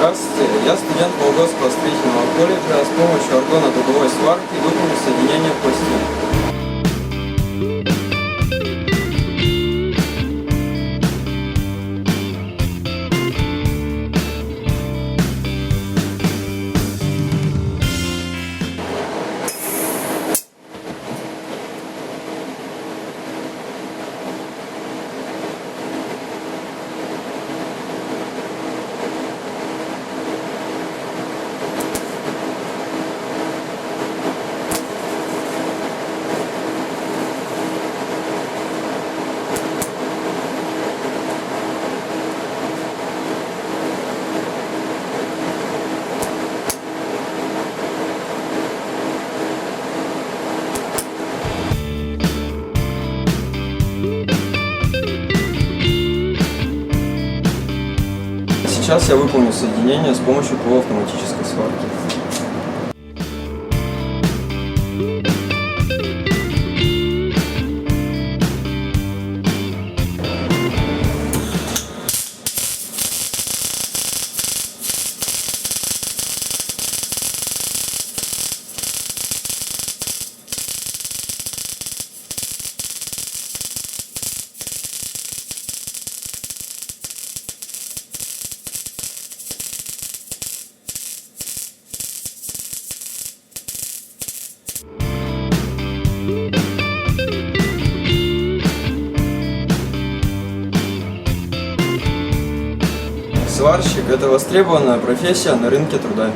Здравствуйте, я студент Вологодского строительного колледжа. С помощью аргонно-дуговой сварки выполню соединение пластин. Сейчас я выполню соединение с помощью полуавтоматической сварки. Сварщик – это востребованная профессия на рынке труда.